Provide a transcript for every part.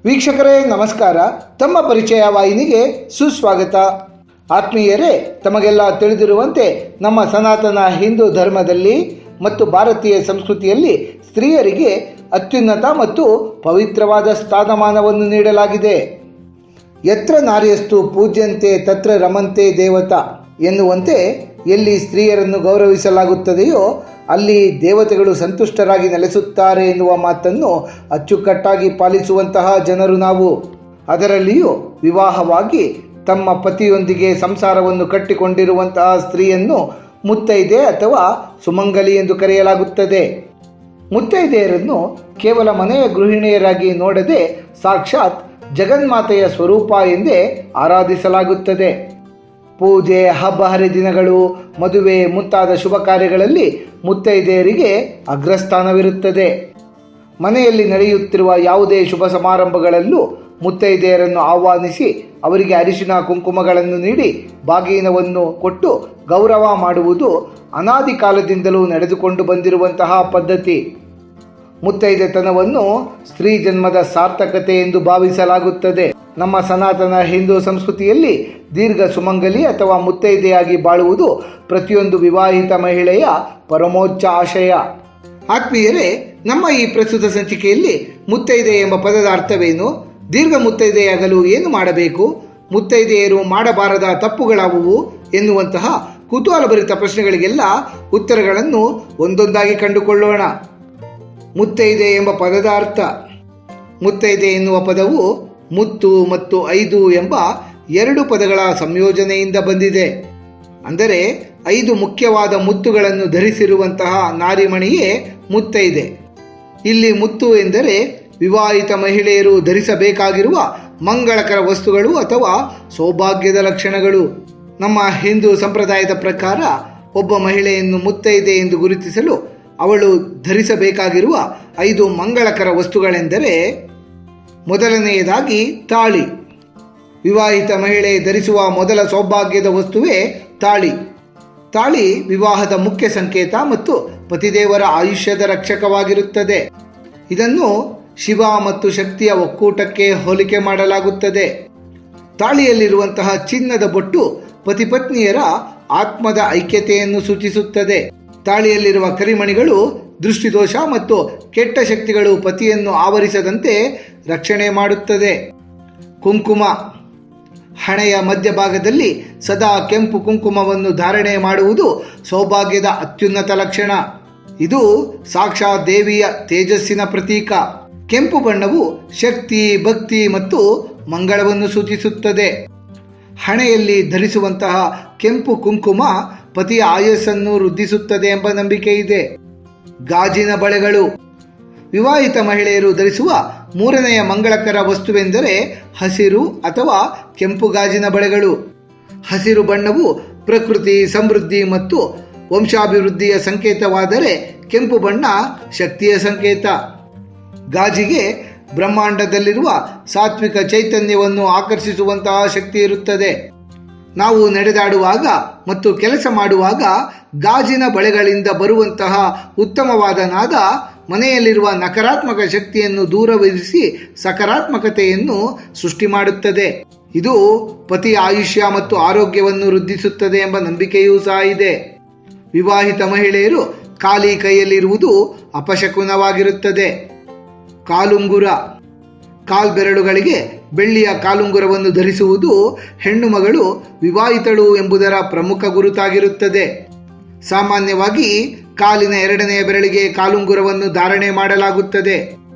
ವೀಕ್ಷಕರೇ ನಮಸ್ಕಾರ. ತಮ್ಮ ಪರಿಚಯ ವಾಹಿನಿಗೆ ಸುಸ್ವಾಗತ. ಆತ್ಮೀಯರೇ, ತಮಗೆಲ್ಲ ತಿಳಿದಿರುವಂತೆ ನಮ್ಮ ಸನಾತನ ಹಿಂದೂ ಧರ್ಮದಲ್ಲಿ ಮತ್ತು ಭಾರತೀಯ ಸಂಸ್ಕೃತಿಯಲ್ಲಿ ಸ್ತ್ರೀಯರಿಗೆ ಅತ್ಯುನ್ನತ ಮತ್ತು ಪವಿತ್ರವಾದ ಸ್ಥಾನಮಾನವನ್ನು ನೀಡಲಾಗಿದೆ. ಯತ್ರ ನಾರ್ಯಸ್ತು ಪೂಜ್ಯಂತೆ ತತ್ರ ರಮಂತೆ ದೇವತಾ ಎನ್ನುವಂತೆ ಎಲ್ಲಿ ಸ್ತ್ರೀಯರನ್ನು ಗೌರವಿಸಲಾಗುತ್ತದೆಯೋ ಅಲ್ಲಿ ದೇವತೆಗಳು ಸಂತುಷ್ಟರಾಗಿ ನೆಲೆಸುತ್ತಾರೆ ಎನ್ನುವ ಮಾತನ್ನು ಅಚ್ಚುಕಟ್ಟಾಗಿ ಪಾಲಿಸುವಂತಹ ಜನರು ನಾವು. ಅದರಲ್ಲಿಯೂ ವಿವಾಹವಾಗಿ ತಮ್ಮ ಪತಿಯೊಂದಿಗೆ ಸಂಸಾರವನ್ನು ಕಟ್ಟಿಕೊಂಡಿರುವಂತಹ ಸ್ತ್ರೀಯನ್ನು ಮುತ್ತೈದೆ ಅಥವಾ ಸುಮಂಗಲಿ ಎಂದು ಕರೆಯಲಾಗುತ್ತದೆ. ಮುತ್ತೈದೆಯರನ್ನು ಕೇವಲ ಮನೆಯ ಗೃಹಿಣಿಯರಾಗಿ ನೋಡದೆ ಸಾಕ್ಷಾತ್ ಜಗನ್ಮಾತೆಯ ಸ್ವರೂಪ ಎಂದೇ ಆರಾಧಿಸಲಾಗುತ್ತದೆ. ಪೂಜೆ, ಹಬ್ಬ ಹರಿದಿನಗಳು, ಮದುವೆ ಮುಂತಾದ ಶುಭ ಕಾರ್ಯಗಳಲ್ಲಿ ಮುತ್ತೈದೆಯರಿಗೆ ಅಗ್ರಸ್ಥಾನವಿರುತ್ತದೆ. ಮನೆಯಲ್ಲಿ ನಡೆಯುತ್ತಿರುವ ಯಾವುದೇ ಶುಭ ಸಮಾರಂಭಗಳಲ್ಲೂ ಮುತ್ತೈದೆಯರನ್ನು ಆಹ್ವಾನಿಸಿ ಅವರಿಗೆ ಅರಿಶಿನ ಕುಂಕುಮಗಳನ್ನು ನೀಡಿ ಬಾಗಿನವನ್ನು ಕೊಟ್ಟು ಗೌರವ ಮಾಡುವುದು ಅನಾದಿ ಕಾಲದಿಂದಲೂ ನಡೆದುಕೊಂಡು ಬಂದಿರುವಂತಹ ಪದ್ಧತಿ. ಮುತ್ತೈದೆತನವನ್ನು ಸ್ತ್ರೀ ಜನ್ಮದ ಸಾರ್ಥಕತೆ ಎಂದು ಭಾವಿಸಲಾಗುತ್ತದೆ. ನಮ್ಮ ಸನಾತನ ಹಿಂದೂ ಸಂಸ್ಕೃತಿಯಲ್ಲಿ ದೀರ್ಘ ಸುಮಂಗಲಿ ಅಥವಾ ಮುತ್ತೈದೆಯಾಗಿ ಬಾಳುವುದು ಪ್ರತಿಯೊಂದು ವಿವಾಹಿತ ಮಹಿಳೆಯ ಪರಮೋಚ್ಚ ಆಶಯ. ಆತ್ಮೀಯರೇ, ನಮ್ಮ ಈ ಪ್ರಸ್ತುತ ಸಂಚಿಕೆಯಲ್ಲಿ ಮುತ್ತೈದೆ ಎಂಬ ಪದದ ಅರ್ಥವೇನು, ದೀರ್ಘ ಮುತ್ತೈದೆಯಾಗಲು ಏನು ಮಾಡಬೇಕು, ಮುತ್ತೈದೆಯರು ಮಾಡಬಾರದ ತಪ್ಪುಗಳಾವುವು ಎನ್ನುವಂತಹ ಕುತೂಹಲಭರಿತ ಪ್ರಶ್ನೆಗಳಿಗೆಲ್ಲ ಉತ್ತರಗಳನ್ನು ಒಂದೊಂದಾಗಿ ಕಂಡುಕೊಳ್ಳೋಣ. ಮುತ್ತೈದೆ ಎಂಬ ಪದದ ಅರ್ಥ. ಮುತ್ತೈದೆ ಎನ್ನುವ ಪದವು ಮುತ್ತು ಮತ್ತು ಐದು ಎಂಬ ಎರಡು ಪದಗಳ ಸಂಯೋಜನೆಯಿಂದ ಬಂದಿದೆ. ಅಂದರೆ 5 ಮುಖ್ಯವಾದ ಮುತ್ತುಗಳನ್ನು ಧರಿಸಿರುವಂತಹ ನಾರಿಮಣಿಯೇ ಮುತ್ತೈದೆ. ಇಲ್ಲಿ ಮುತ್ತು ಎಂದರೆ ವಿವಾಹಿತ ಮಹಿಳೆಯರು ಧರಿಸಬೇಕಾಗಿರುವ ಮಂಗಳಕರ ವಸ್ತುಗಳು ಅಥವಾ ಸೌಭಾಗ್ಯದ ಲಕ್ಷಣಗಳು. ನಮ್ಮ ಹಿಂದೂ ಸಂಪ್ರದಾಯದ ಪ್ರಕಾರ ಒಬ್ಬ ಮಹಿಳೆಯನ್ನು ಮುತ್ತೈದೆ ಎಂದು ಗುರುತಿಸಲು ಅವಳು ಧರಿಸಬೇಕಾಗಿರುವ 5 ಮಂಗಳಕರ ವಸ್ತುಗಳೆಂದರೆ, ಮೊದಲನೆಯದಾಗಿ ತಾಳಿ. ವಿವಾಹಿತ ಮಹಿಳೆ ಧರಿಸುವ ಮೊದಲ ಸೌಭಾಗ್ಯದ ವಸ್ತುವೇ ತಾಳಿ. ತಾಳಿ ವಿವಾಹದ ಮುಖ್ಯ ಸಂಕೇತ ಮತ್ತು ಪತಿದೇವರ ಆಯುಷ್ಯದ ರಕ್ಷಕವಾಗಿರುತ್ತದೆ. ಇದನ್ನು ಶಿವ ಮತ್ತು ಶಕ್ತಿಯ ಒಕ್ಕೂಟಕ್ಕೆ ಹೋಲಿಕೆ ಮಾಡಲಾಗುತ್ತದೆ. ತಾಳಿಯಲ್ಲಿರುವಂತಹ ಚಿನ್ನದ ಬೊಟ್ಟು ಪತಿಪತ್ನಿಯರ ಆತ್ಮದ ಐಕ್ಯತೆಯನ್ನು ಸೂಚಿಸುತ್ತದೆ. ತಾಳಿಯಲ್ಲಿರುವ ಕರಿಮಣಿಗಳು ದೃಷ್ಟಿದೋಷ ಮತ್ತು ಕೆಟ್ಟ ಶಕ್ತಿಗಳು ಪತಿಯನ್ನು ಆವರಿಸದಂತೆ ರಕ್ಷಣೆ ಮಾಡುತ್ತದೆ. ಕುಂಕುಮ. ಹಣೆಯ ಮಧ್ಯಭಾಗದಲ್ಲಿ ಸದಾ ಕೆಂಪು ಕುಂಕುಮವನ್ನು ಧಾರಣೆ ಮಾಡುವುದು ಸೌಭಾಗ್ಯದ ಅತ್ಯುನ್ನತ ಲಕ್ಷಣ. ಇದು ಸಾಕ್ಷಾತ್ ದೇವಿಯ ತೇಜಸ್ಸಿನ ಪ್ರತೀಕ. ಕೆಂಪು ಬಣ್ಣವು ಶಕ್ತಿ, ಭಕ್ತಿ ಮತ್ತು ಮಂಗಳವನ್ನು ಸೂಚಿಸುತ್ತದೆ. ಹಣೆಯಲ್ಲಿ ಧರಿಸುವಂತಹ ಕೆಂಪು ಕುಂಕುಮ ಪತಿಯ ಆಯಸ್ಸನ್ನು ವೃದ್ಧಿಸುತ್ತದೆ ಎಂಬ ನಂಬಿಕೆ ಇದೆ. ಗಾಜಿನ ಬಳೆಗಳು. ವಿವಾಹಿತ ಮಹಿಳೆಯರು ಧರಿಸುವ ಮೂರನೆಯ ಮಂಗಳಕರ ವಸ್ತುವೆಂದರೆ ಹಸಿರು ಅಥವಾ ಕೆಂಪು ಗಾಜಿನ ಬಳೆಗಳು. ಹಸಿರು ಬಣ್ಣವು ಪ್ರಕೃತಿ, ಸಮೃದ್ಧಿ ಮತ್ತು ವಂಶಾಭಿವೃದ್ಧಿಯ ಸಂಕೇತವಾದರೆ ಕೆಂಪು ಬಣ್ಣ ಶಕ್ತಿಯ ಸಂಕೇತ. ಗಾಜಿಗೆ ಬ್ರಹ್ಮಾಂಡದಲ್ಲಿರುವ ಸಾತ್ವಿಕ ಚೈತನ್ಯವನ್ನು ಆಕರ್ಷಿಸುವಂತಹ ಶಕ್ತಿ ಇರುತ್ತದೆ. ನಾವು ನಡೆದಾಡುವಾಗ ಮತ್ತು ಕೆಲಸ ಮಾಡುವಾಗ ಗಾಜಿನ ಬಳೆಗಳಿಂದ ಬರುವಂತಹ ಉತ್ತಮವಾದ ನಾದ ಮನೆಯಲ್ಲಿರುವ ನಕಾರಾತ್ಮಕ ಶಕ್ತಿಯನ್ನು ದೂರವಿರಿಸಿ ಸಕಾರಾತ್ಮಕತೆಯನ್ನು ಸೃಷ್ಟಿ ಮಾಡುತ್ತದೆ. ಇದು ಪತಿಯ ಆಯುಷ್ಯ ಮತ್ತು ಆರೋಗ್ಯವನ್ನು ವೃದ್ಧಿಸುತ್ತದೆ ಎಂಬ ನಂಬಿಕೆಯೂ ಸಹ ಇದೆ. ವಿವಾಹಿತ ಮಹಿಳೆಯರು ಖಾಲಿ ಕೈಯಲ್ಲಿರುವುದು ಅಪಶಕುನವಾಗಿರುತ್ತದೆ. ಕಾಲುಂಗುರ. ಕಾಲ್ಬೆರಳುಗಳಿಗೆ ಬೆಳ್ಳಿಯ ಕಾಲುಂಗುರವನ್ನು ಧರಿಸುವುದು ಹೆಣ್ಣು ಮಗಳು ವಿವಾಹಿತಳು ಎಂಬುದರ ಪ್ರಮುಖ ಗುರುತಾಗಿರುತ್ತದೆ. ಸಾಮಾನ್ಯವಾಗಿ ಕಾಲಿನ 2ನೇ ಬೆರಳಿಗೆ ಕಾಲುಂಗುರವನ್ನು ಧಾರಣೆ ಮಾಡಲಾಗುತ್ತದೆ.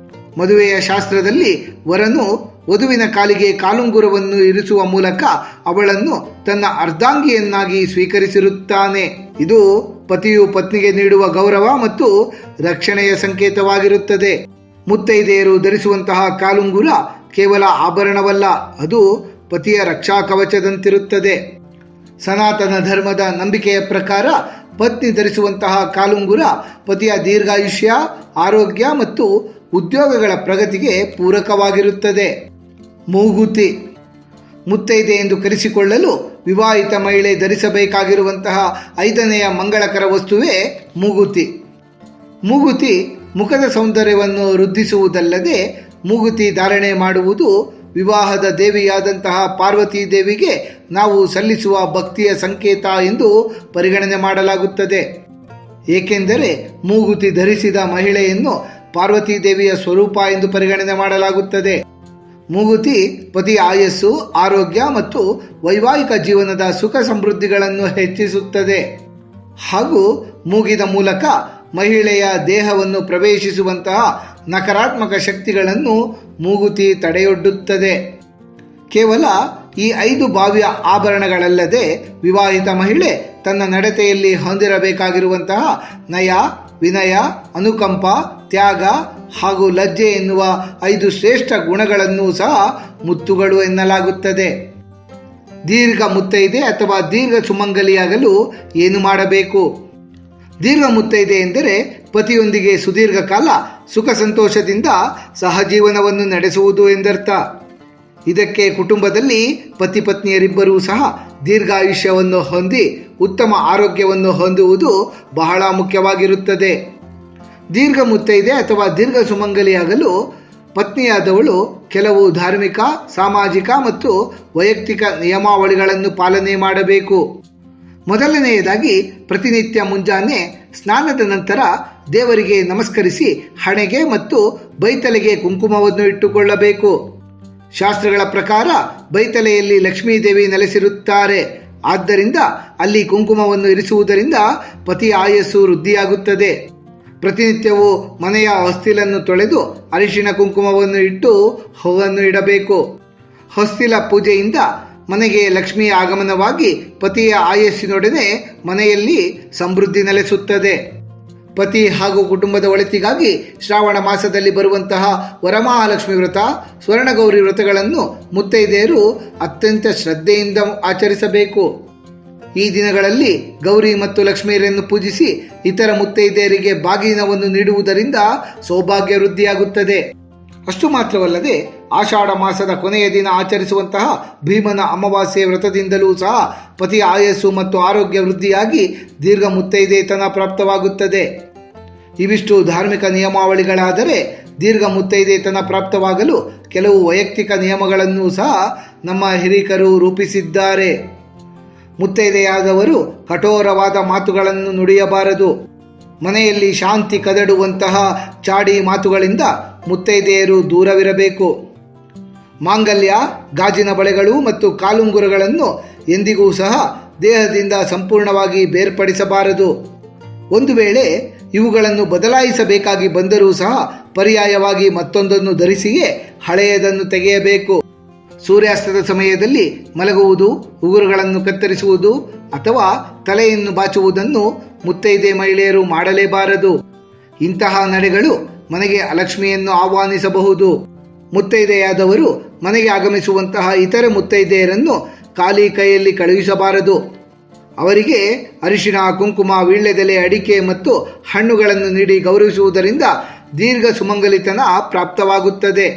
ಮದುವೆಯ ಶಾಸ್ತ್ರದಲ್ಲಿ ವರನು ವಧುವಿನ ಕಾಲಿಗೆ ಕಾಲುಂಗುರವನ್ನು ಇರಿಸುವ ಮೂಲಕ ಅವಳನ್ನು ತನ್ನ ಅರ್ಧಾಂಗಿಯನ್ನಾಗಿ ಸ್ವೀಕರಿಸಿರುತ್ತಾನೆ. ಇದು ಪತಿಯು ಪತ್ನಿಗೆ ನೀಡುವ ಗೌರವ ಮತ್ತು ರಕ್ಷಣೆಯ ಸಂಕೇತವಾಗಿರುತ್ತದೆ. ಮುತ್ತೈದೆಯರು ಧರಿಸುವಂತಹ ಕಾಲುಂಗುರ ಕೇವಲ ಆಭರಣವಲ್ಲ, ಅದು ಪತಿಯ ರಕ್ಷಾ ಕವಚದಂತಿರುತ್ತದೆ. ಸನಾತನ ಧರ್ಮದ ನಂಬಿಕೆಯ ಪ್ರಕಾರ ಪತ್ನಿ ಧರಿಸುವಂತಹ ಕಾಲುಂಗುರ ಪತಿಯ ದೀರ್ಘಾಯುಷ್ಯ, ಆರೋಗ್ಯ ಮತ್ತು ಉದ್ಯೋಗಗಳ ಪ್ರಗತಿಗೆ ಪೂರಕವಾಗಿರುತ್ತದೆ. ಮೂಗುತಿ. ಮುತ್ತೈದೆ ಎಂದು ಕರೆಸಿಕೊಳ್ಳಲು ವಿವಾಹಿತ ಮಹಿಳೆ ಧರಿಸಬೇಕಾಗಿರುವಂತಹ 5ನೆಯ ಮಂಗಳಕರ ವಸ್ತುವೇ ಮೂಗುತಿ. ಮೂಗುತಿ ಮುಖದ ಸೌಂದರ್ಯವನ್ನು ವೃದ್ಧಿಸುವುದಲ್ಲದೆ ಮೂಗುತಿ ಧಾರಣೆ ಮಾಡುವುದು ವಿವಾಹದ ದೇವಿಯಾದಂತಹ ಪಾರ್ವತೀ ದೇವಿಗೆ ನಾವು ಸಲ್ಲಿಸುವ ಭಕ್ತಿಯ ಸಂಕೇತ ಎಂದು ಪರಿಗಣನೆ ಮಾಡಲಾಗುತ್ತದೆ. ಏಕೆಂದರೆ ಮೂಗುತಿ ಧರಿಸಿದ ಮಹಿಳೆಯನ್ನು ಪಾರ್ವತೀ ದೇವಿಯ ಸ್ವರೂಪ ಎಂದು ಪರಿಗಣನೆ ಮಾಡಲಾಗುತ್ತದೆ. ಮೂಗುತಿ ಪತಿ ಆಯಸ್ಸು, ಆರೋಗ್ಯ ಮತ್ತು ವೈವಾಹಿಕ ಜೀವನದ ಸುಖ ಸಮೃದ್ಧಿಗಳನ್ನು ಹೆಚ್ಚಿಸುತ್ತದೆ ಹಾಗೂ ಮೂಗಿನ ಮೂಲಕ ಮಹಿಳೆಯ ದೇಹವನ್ನು ಪ್ರವೇಶಿಸುವಂತಹ ನಕಾರಾತ್ಮಕ ಶಕ್ತಿಗಳನ್ನು ಮೂಗುತಿ ತಡೆಯೊಡ್ಡುತ್ತದೆ. ಕೇವಲ ಈ 5 ಬಾಹ್ಯ ಆಭರಣಗಳಲ್ಲದೆ ವಿವಾಹಿತ ಮಹಿಳೆ ತನ್ನ ನಡತೆಯಲ್ಲಿ ಹೊಂದಿರಬೇಕಾಗಿರುವಂತಹ ನಯ, ವಿನಯ, ಅನುಕಂಪ, ತ್ಯಾಗ ಹಾಗೂ ಲಜ್ಜೆ ಎನ್ನುವ 5 ಶ್ರೇಷ್ಠ ಗುಣಗಳನ್ನು ಸಹ ಮುತ್ತುಗಳು ಎನ್ನಲಾಗುತ್ತದೆ. ದೀರ್ಘ ಮುತ್ತೈದೆ ಅಥವಾ ದೀರ್ಘ ಸುಮಂಗಲಿಯಾಗಲು ಏನು ಮಾಡಬೇಕು? ದೀರ್ಘ ಮುತ್ತೈದೆ ಎಂದರೆ ಪತಿಯೊಂದಿಗೆ ಸುದೀರ್ಘ ಕಾಲ ಸುಖ ಸಂತೋಷದಿಂದ ಸಹಜೀವನವನ್ನು ನಡೆಸುವುದು ಎಂದರ್ಥ. ಇದಕ್ಕೆ ಕುಟುಂಬದಲ್ಲಿ ಪತಿ ಪತ್ನಿಯರಿಬ್ಬರೂ ಸಹ ದೀರ್ಘಾಯುಷ್ಯವನ್ನು ಹೊಂದಿ ಉತ್ತಮ ಆರೋಗ್ಯವನ್ನು ಹೊಂದುವುದು ಬಹಳ ಮುಖ್ಯವಾಗಿರುತ್ತದೆ. ದೀರ್ಘ ಮುತ್ತೈದೆ ಅಥವಾ ದೀರ್ಘ ಸುಮಂಗಲಿಯಾಗಲು ಪತ್ನಿಯಾದವಳು ಕೆಲವು ಧಾರ್ಮಿಕ, ಸಾಮಾಜಿಕ ಮತ್ತು ವೈಯಕ್ತಿಕ ನಿಯಮಾವಳಿಗಳನ್ನು ಪಾಲನೆ ಮಾಡಬೇಕು. ಮೊದಲನೆಯದಾಗಿ ಪ್ರತಿನಿತ್ಯ ಮುಂಜಾನೆ ಸ್ನಾನದ ನಂತರ ದೇವರಿಗೆ ನಮಸ್ಕರಿಸಿ ಹಣೆಗೆ ಮತ್ತು ಬೈತಲೆಗೆ ಕುಂಕುಮವನ್ನು ಇಟ್ಟುಕೊಳ್ಳಬೇಕು. ಶಾಸ್ತ್ರಗಳ ಪ್ರಕಾರ ಬೈತಲೆಯಲ್ಲಿ ಲಕ್ಷ್ಮೀದೇವಿ ನೆಲೆಸಿರುತ್ತಾರೆ. ಆದ್ದರಿಂದ ಅಲ್ಲಿ ಕುಂಕುಮವನ್ನು ಇರಿಸುವುದರಿಂದ ಪತಿ ಆಯಸ್ಸು ವೃದ್ಧಿಯಾಗುತ್ತದೆ. ಪ್ರತಿನಿತ್ಯವೂ ಮನೆಯ ಹೊಸ್ತಿಲನ್ನು ತೊಳೆದು ಅರಿಶಿಣ ಕುಂಕುಮವನ್ನು ಇಟ್ಟು ಹೂವನ್ನು ಇಡಬೇಕು. ಹೊಸ್ತಿಲ ಪೂಜೆಯಿಂದ ಮನೆಗೆ ಲಕ್ಷ್ಮಿಯ ಆಗಮನವಾಗಿ ಪತಿಯ ಆಯಸ್ಸಿನೊಡನೆ ಮನೆಯಲ್ಲಿ ಸಮೃದ್ಧಿ ನೆಲೆಸುತ್ತದೆ. ಪತಿ ಹಾಗೂ ಕುಟುಂಬದ ಒಳಿತಿಗಾಗಿ ಶ್ರಾವಣ ಮಾಸದಲ್ಲಿ ಬರುವಂತಹ ವರಮಹಾಲಕ್ಷ್ಮಿ ವ್ರತ, ಸ್ವರ್ಣಗೌರಿ ವ್ರತಗಳನ್ನು ಮುತ್ತೈದೆಯರು ಅತ್ಯಂತ ಶ್ರದ್ಧೆಯಿಂದ ಆಚರಿಸಬೇಕು. ಈ ದಿನಗಳಲ್ಲಿ ಗೌರಿ ಮತ್ತು ಲಕ್ಷ್ಮಿಯರನ್ನು ಪೂಜಿಸಿ ಇತರ ಮುತ್ತೈದೆಯರಿಗೆ ಬಾಗಿನವನ್ನು ನೀಡುವುದರಿಂದ ಸೌಭಾಗ್ಯ ವೃದ್ಧಿಯಾಗುತ್ತದೆ. ಅಷ್ಟು ಮಾತ್ರವಲ್ಲದೆ ಆಷಾಢ ಮಾಸದ ಕೊನೆಯ ದಿನ ಆಚರಿಸುವಂತಹ ಭೀಮನ ಅಮಾವಾಸ್ಯೆ ವ್ರತದಿಂದಲೂ ಸಹ ಪತಿಯ ಆಯಸ್ಸು ಮತ್ತು ಆರೋಗ್ಯ ವೃದ್ಧಿಯಾಗಿ ದೀರ್ಘ ಮುತ್ತೈದೆತನ ಪ್ರಾಪ್ತವಾಗುತ್ತದೆ. ಇವಿಷ್ಟು ಧಾರ್ಮಿಕ ನಿಯಮಾವಳಿಗಳಾದರೆ ದೀರ್ಘ ಮುತ್ತೈದೆತನ ಪ್ರಾಪ್ತವಾಗಲು ಕೆಲವು ವೈಯಕ್ತಿಕ ನಿಯಮಗಳನ್ನು ಸಹ ನಮ್ಮ ಹಿರಿಕರು ರೂಪಿಸಿದ್ದಾರೆ. ಮುತ್ತೈದೆಯಾದವರು ಕಠೋರವಾದ ಮಾತುಗಳನ್ನು ನುಡಿಯಬಾರದು. ಮನೆಯಲ್ಲಿ ಶಾಂತಿ ಕದಡುವಂತಹ ಚಾಡಿ ಮಾತುಗಳಿಂದ ಮುತ್ತೈದೆಯರು ದೂರವಿರಬೇಕು. ಮಾಂಗಲ್ಯ, ಗಾಜಿನ ಬಳೆಗಳು ಮತ್ತು ಕಾಲುಂಗುರಗಳನ್ನು ಎಂದಿಗೂ ಸಹ ದೇಹದಿಂದ ಸಂಪೂರ್ಣವಾಗಿ ಬೇರ್ಪಡಿಸಬಾರದು. ಒಂದು ವೇಳೆ ಇವುಗಳನ್ನು ಬದಲಾಯಿಸಬೇಕಾಗಿ ಬಂದರೂ ಸಹ ಪರ್ಯಾಯವಾಗಿ ಮತ್ತೊಂದನ್ನು ಧರಿಸಿಯೇ ಹಳೆಯದನ್ನು ತೆಗೆಯಬೇಕು. ಸೂರ್ಯಾಸ್ತದ ಸಮಯದಲ್ಲಿ ಮಲಗುವುದು, ಉಗುರುಗಳನ್ನು ಕತ್ತರಿಸುವುದು ಅಥವಾ ತಲೆಯನ್ನು ಬಾಚುವುದನ್ನು ಮುತ್ತೈದೆ ಮಹಿಳೆಯರು ಮಾಡಲೇಬಾರದು. ಇಂತಹ ನಡೆಗಳು ಮನೆಗೆ ಅಲಕ್ಷ್ಮಿಯನ್ನು ಆಹ್ವಾನಿಸಬಹುದು. ಮುತ್ತೈದೆಯಾದವರು ಮನೆಗೆ ಆಗಮಿಸುವಂತಹ ಇತರ ಮುತ್ತೈದೆಯರನ್ನು ಖಾಲಿ ಕೈಯಲ್ಲಿ ಕಳುಹಿಸಬಾರದು. ಅವರಿಗೆ ಅರಿಶಿಣ, ಕುಂಕುಮ, ವೀಳ್ಯದೆಲೆ, ಅಡಿಕೆ ಮತ್ತು ಹಣ್ಣುಗಳನ್ನು ನೀಡಿ ಗೌರವಿಸುವುದರಿಂದ ದೀರ್ಘ ಸುಮಂಗಲಿತನ ಪ್ರಾಪ್ತವಾಗುತ್ತದೆ.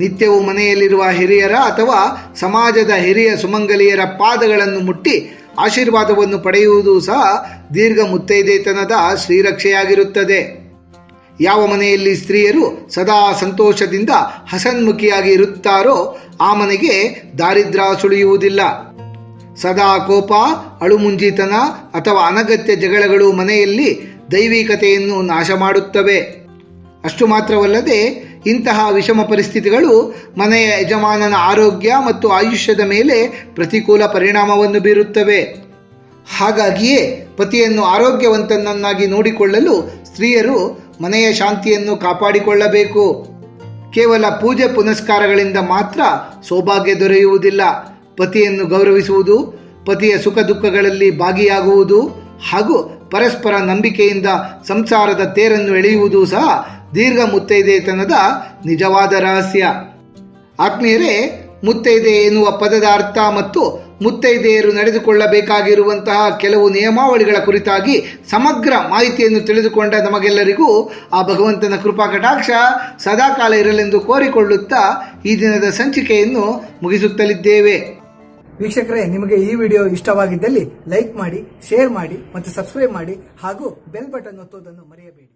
ನಿತ್ಯವೂ ಮನೆಯಲ್ಲಿರುವ ಹಿರಿಯರ ಅಥವಾ ಸಮಾಜದ ಹಿರಿಯ ಸುಮಂಗಲಿಯರ ಪಾದಗಳನ್ನು ಮುಟ್ಟಿ ಆಶೀರ್ವಾದವನ್ನು ಪಡೆಯುವುದು ಸಹ ದೀರ್ಘ ಮುತ್ತೈದೆತನದ ಶ್ರೀರಕ್ಷೆಯಾಗಿರುತ್ತದೆ. ಯಾವ ಮನೆಯಲ್ಲಿ ಸ್ತ್ರೀಯರು ಸದಾ ಸಂತೋಷದಿಂದ ಹಸನ್ಮುಖಿಯಾಗಿ ಇರುತ್ತಾರೋ ಆ ಮನೆಗೆ ದಾರಿದ್ರ್ಯ ಸುಳಿಯುವುದಿಲ್ಲ. ಸದಾ ಕೋಪ, ಅಳುಮುಂಜಿತನ ಅಥವಾ ಅನಗತ್ಯ ಜಗಳಗಳು ಮನೆಯಲ್ಲಿ ದೈವಿಕತೆಯನ್ನು ನಾಶ ಮಾಡುತ್ತವೆ. ಅಷ್ಟು ಮಾತ್ರವಲ್ಲದೆ ಇಂತಹ ವಿಷಮ ಪರಿಸ್ಥಿತಿಗಳು ಮನೆಯ ಯಜಮಾನನ ಆರೋಗ್ಯ ಮತ್ತು ಆಯುಷ್ಯದ ಮೇಲೆ ಪ್ರತಿಕೂಲ ಪರಿಣಾಮವನ್ನು ಬೀರುತ್ತವೆ. ಹಾಗಾಗಿಯೇ ಪತಿಯನ್ನು ಆರೋಗ್ಯವಂತನನ್ನಾಗಿ ನೋಡಿಕೊಳ್ಳಲು ಸ್ತ್ರೀಯರು ಮನೆಯ ಶಾಂತಿಯನ್ನು ಕಾಪಾಡಿಕೊಳ್ಳಬೇಕು. ಕೇವಲ ಪೂಜೆ ಪುನಸ್ಕಾರಗಳಿಂದ ಮಾತ್ರ ಸೌಭಾಗ್ಯ ದೊರೆಯುವುದಿಲ್ಲ. ಪತಿಯನ್ನು ಗೌರವಿಸುವುದು, ಪತಿಯ ಸುಖ ದುಃಖಗಳಲ್ಲಿ ಭಾಗಿಯಾಗುವುದು ಹಾಗೂ ಪರಸ್ಪರ ನಂಬಿಕೆಯಿಂದ ಸಂಸಾರದ ತೇರನ್ನು ಎಳೆಯುವುದು ಸಹ ದೀರ್ಘ ಮುತ್ತೈದೆತನದ ನಿಜವಾದ ರಹಸ್ಯ. ಆತ್ಮೀಯರೇ, ಮುತ್ತೈದೆ ಎನ್ನುವ ಪದದ ಅರ್ಥ ಮತ್ತು ಮುತ್ತೈದೆಯರು ನಡೆದುಕೊಳ್ಳಬೇಕಾಗಿರುವಂತಹ ಕೆಲವು ನಿಯಮಾವಳಿಗಳ ಕುರಿತಾಗಿ ಸಮಗ್ರ ಮಾಹಿತಿಯನ್ನು ತಿಳಿದುಕೊಂಡ ನಮಗೆಲ್ಲರಿಗೂ ಆ ಭಗವಂತನ ಕೃಪಾ ಕಟಾಕ್ಷ ಸದಾಕಾಲ ಇರಲೆಂದು ಕೋರಿಕೊಳ್ಳುತ್ತಾ ಈ ದಿನದ ಸಂಚಿಕೆಯನ್ನು ಮುಗಿಸುತ್ತಲಿದ್ದೇವೆ. ವೀಕ್ಷಕರೇ, ನಿಮಗೆ ಈ ವಿಡಿಯೋ ಇಷ್ಟವಾಗಿದ್ದಲ್ಲಿ ಲೈಕ್ ಮಾಡಿ, ಶೇರ್ ಮಾಡಿ ಮತ್ತು ಸಬ್ಸ್ಕ್ರೈಬ್ ಮಾಡಿ ಹಾಗೂ ಬೆಲ್ ಬಟನ್ ಒತ್ತುವುದನ್ನು ಮರೆಯಬೇಡಿ.